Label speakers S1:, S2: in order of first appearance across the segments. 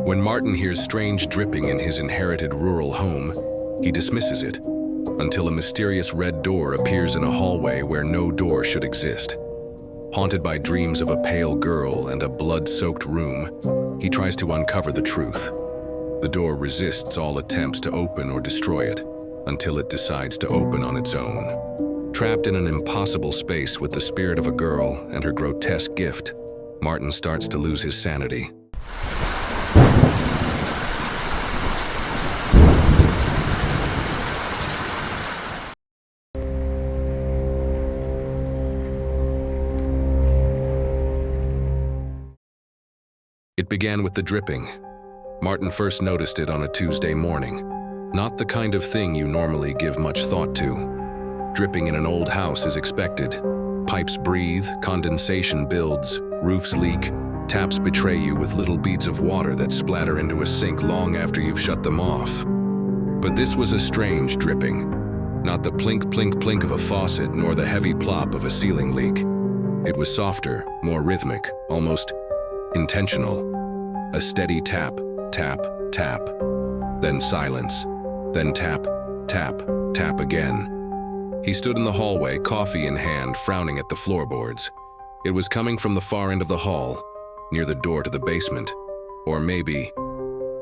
S1: When Martin hears strange dripping in his inherited rural home, he dismisses it, until a mysterious red door appears in a hallway where no door should exist. Haunted by dreams of a pale girl and a blood-soaked room, he tries to uncover the truth. The door resists all attempts to open or destroy it, until it decides to open on its own. Trapped in an impossible space with the spirit of a girl and her grotesque gift, Martin starts to lose his sanity. It began with the dripping. Martin first noticed it on a Tuesday morning. Not the kind of thing you normally give much thought to. Dripping in an old house is expected. Pipes breathe, condensation builds, roofs leak, taps betray you with little beads of water that splatter into a sink long after you've shut them off. But this was a strange dripping. Not the plink, plink, plink of a faucet, nor the heavy plop of a ceiling leak. It was softer, more rhythmic, almost intentional. A steady tap, tap, tap. Then silence. Then tap, tap, tap again. He stood in the hallway, coffee in hand, frowning at the floorboards. It was coming from the far end of the hall, near the door to the basement. Or maybe...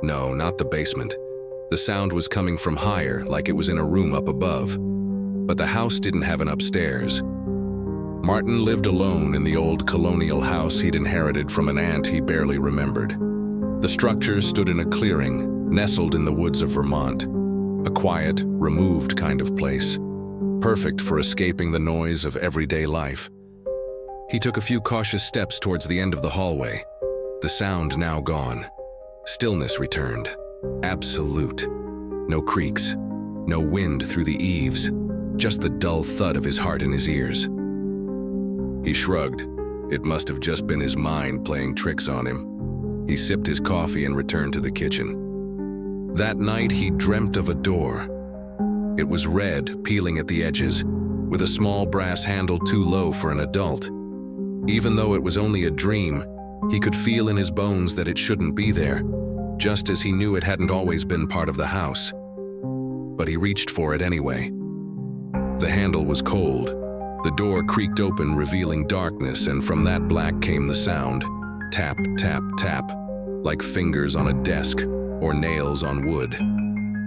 S1: no, not the basement. The sound was coming from higher, like it was in a room up above. But the house didn't have an upstairs. Martin lived alone in the old colonial house he'd inherited from an aunt he barely remembered. The structure stood in a clearing, nestled in the woods of Vermont. A quiet, removed kind of place, perfect for escaping the noise of everyday life. He took a few cautious steps towards the end of the hallway. The sound now gone. Stillness returned. Absolute. No creaks. No wind through the eaves. Just the dull thud of his heart in his ears. He shrugged. It must have just been his mind playing tricks on him. He sipped his coffee and returned to the kitchen. That night he dreamt of a door. It was red, peeling at the edges, with a small brass handle too low for an adult. Even though it was only a dream, he could feel in his bones that it shouldn't be there, just as he knew it hadn't always been part of the house. But he reached for it anyway. The handle was cold. The door creaked open, revealing darkness, and from that black came the sound. Tap, tap, tap, like fingers on a desk or nails on wood.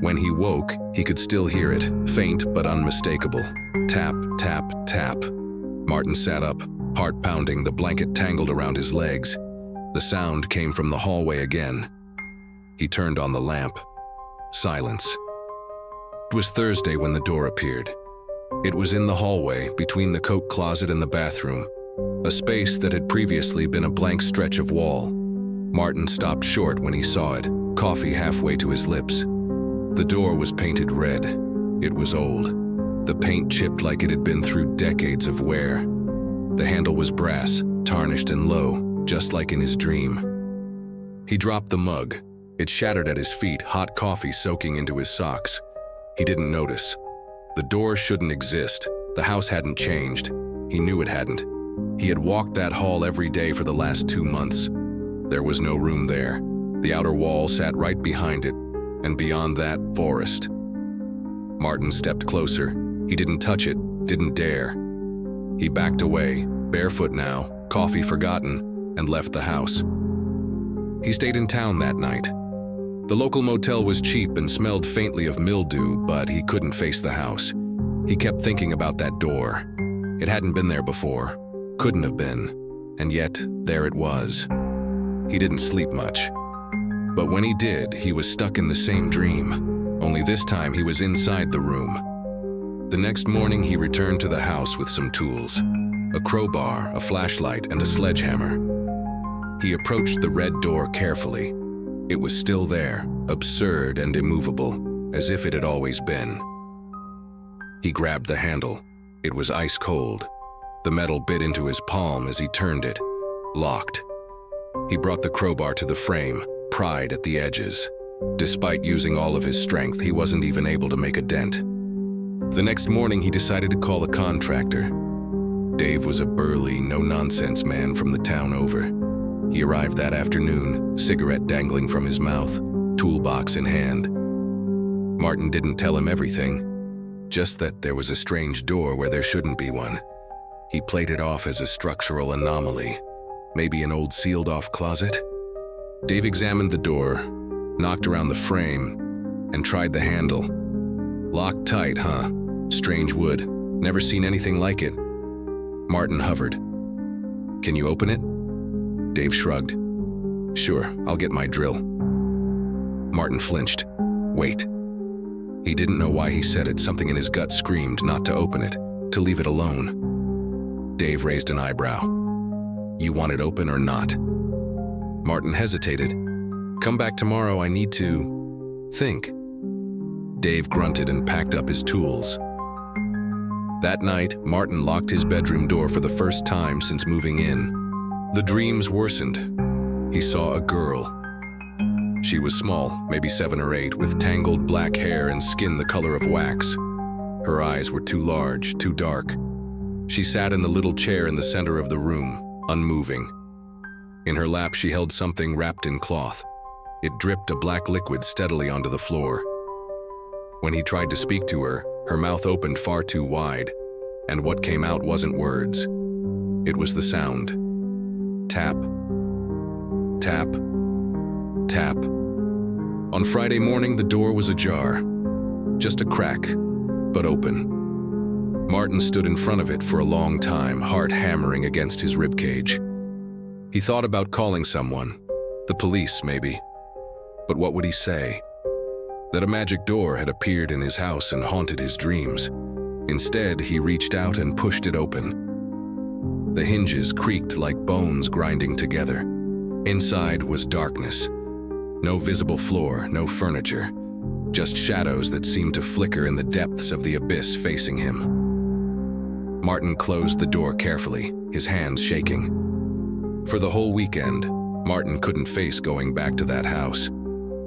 S1: When he woke, he could still hear it, faint but unmistakable. Tap, tap, tap. Martin sat up, heart pounding, the blanket tangled around his legs. The sound came from the hallway again. He turned on the lamp. Silence. It was Thursday when the door appeared. It was in the hallway, between the coat closet and the bathroom, a space that had previously been a blank stretch of wall. Martin stopped short when he saw it, coffee halfway to his lips. The door was painted red. It was old. The paint chipped like it had been through decades of wear. The handle was brass, tarnished and low, just like in his dream. He dropped the mug. It shattered at his feet, hot coffee soaking into his socks. He didn't notice. The door shouldn't exist. The house hadn't changed. He knew it hadn't. He had walked that hall every day for the last 2 months. There was no room there. The outer wall sat right behind it, and beyond that, forest. Martin stepped closer. He didn't touch it, didn't dare. He backed away, barefoot now, coffee forgotten, and left the house. He stayed in town that night. The local motel was cheap and smelled faintly of mildew, but he couldn't face the house. He kept thinking about that door. It hadn't been there before, couldn't have been, and yet there it was. He didn't sleep much. But when he did, he was stuck in the same dream, only this time he was inside the room. The next morning he returned to the house with some tools, a crowbar, a flashlight, and a sledgehammer. He approached the red door carefully. It was still there, absurd and immovable, as if it had always been. He grabbed the handle. It was ice cold. The metal bit into his palm as he turned it, locked. He brought the crowbar to the frame, pried at the edges. Despite using all of his strength, he wasn't even able to make a dent. The next morning, he decided to call a contractor. Dave was a burly, no-nonsense man from the town over. He arrived that afternoon, cigarette dangling from his mouth, toolbox in hand. Martin didn't tell him everything, just that there was a strange door where there shouldn't be one. He played it off as a structural anomaly, maybe an old sealed-off closet. Dave examined the door, knocked around the frame, and tried the handle. Locked tight, huh? Strange wood. Never seen anything like it. Martin hovered. Can you open it? Dave shrugged. Sure, I'll get my drill. Martin flinched. Wait. He didn't know why he said it. Something in his gut screamed not to open it, to leave it alone. Dave raised an eyebrow. You want it open or not? Martin hesitated. Come back tomorrow, I need to think. Dave grunted and packed up his tools. That night, Martin locked his bedroom door for the first time since moving in. The dreams worsened. He saw a girl. She was small, maybe 7 or 8, with tangled black hair and skin the color of wax. Her eyes were too large, too dark. She sat in the little chair in the center of the room, unmoving. In her lap, she held something wrapped in cloth. It dripped a black liquid steadily onto the floor. When he tried to speak to her, her mouth opened far too wide, and what came out wasn't words. It was the sound. Tap. Tap. Tap. On Friday morning, the door was ajar. Just a crack, but open. Martin stood in front of it for a long time, heart hammering against his ribcage. He thought about calling someone, the police maybe. But what would he say? That a magic door had appeared in his house and haunted his dreams. Instead, he reached out and pushed it open. The hinges creaked like bones grinding together. Inside was darkness. No visible floor, no furniture. Just shadows that seemed to flicker in the depths of the abyss facing him. Martin closed the door carefully, his hands shaking. For the whole weekend, Martin couldn't face going back to that house.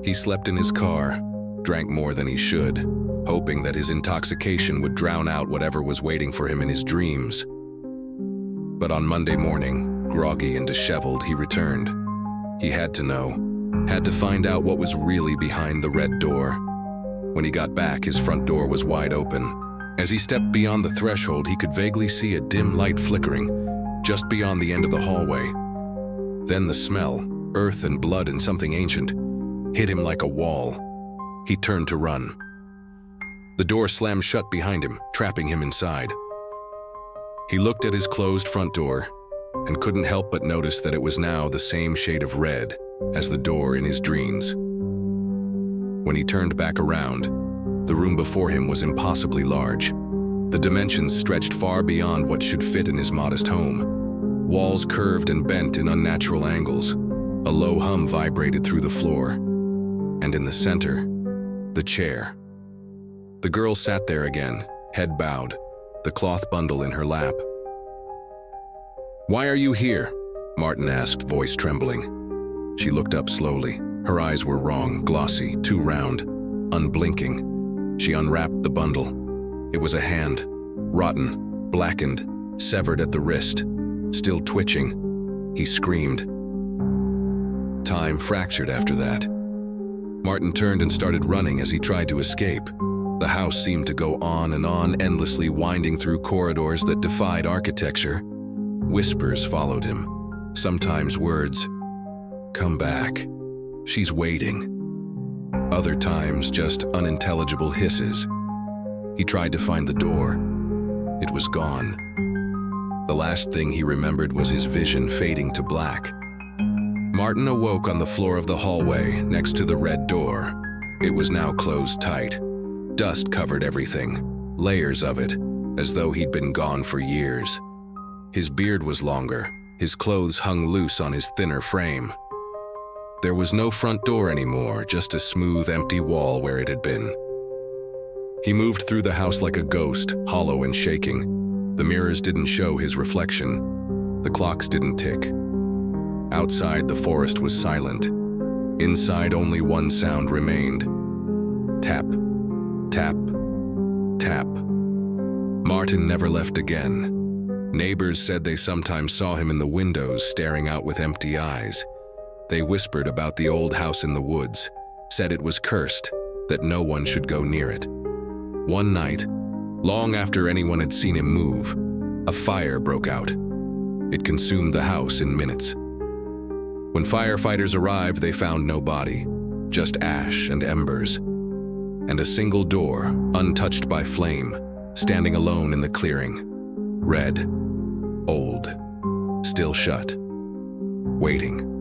S1: He slept in his car, drank more than he should, hoping that his intoxication would drown out whatever was waiting for him in his dreams. But on Monday morning, groggy and disheveled, he returned. He had to know, had to find out what was really behind the red door. When he got back, his front door was wide open. As he stepped beyond the threshold, he could vaguely see a dim light flickering, just beyond the end of the hallway. Then the smell, earth and blood and something ancient, hit him like a wall. He turned to run. The door slammed shut behind him, trapping him inside. He looked at his closed front door and couldn't help but notice that it was now the same shade of red as the door in his dreams. When he turned back around, the room before him was impossibly large. The dimensions stretched far beyond what should fit in his modest home. Walls curved and bent in unnatural angles. A low hum vibrated through the floor. And in the center, the chair. The girl sat there again, head bowed, the cloth bundle in her lap. "Why are you here?" Martin asked, voice trembling. She looked up slowly. Her eyes were wrong, glossy, too round, unblinking. She unwrapped the bundle. It was a hand, rotten, blackened, severed at the wrist, still twitching. He screamed. Time fractured after that. Martin turned and started running as he tried to escape. The house seemed to go on and on, endlessly winding through corridors that defied architecture. Whispers followed him, sometimes words. "Come back. She's waiting." Other times, just unintelligible hisses. He tried to find the door. It was gone. The last thing he remembered was his vision fading to black. Martin awoke on the floor of the hallway next to the red door. It was now closed tight. Dust covered everything, layers of it, as though he'd been gone for years. His beard was longer, his clothes hung loose on his thinner frame. There was no front door anymore, just a smooth, empty wall where it had been. He moved through the house like a ghost, hollow and shaking. The mirrors didn't show his reflection. The clocks didn't tick. Outside, the forest was silent. Inside, only one sound remained. Tap, tap, tap. Martin never left again. Neighbors said they sometimes saw him in the windows staring out with empty eyes. They whispered about the old house in the woods, said it was cursed, that no one should go near it. One night, long after anyone had seen him move, a fire broke out. It consumed the house in minutes. When firefighters arrived, they found no body, just ash and embers, and a single door, untouched by flame, standing alone in the clearing. Red, old, still shut, waiting.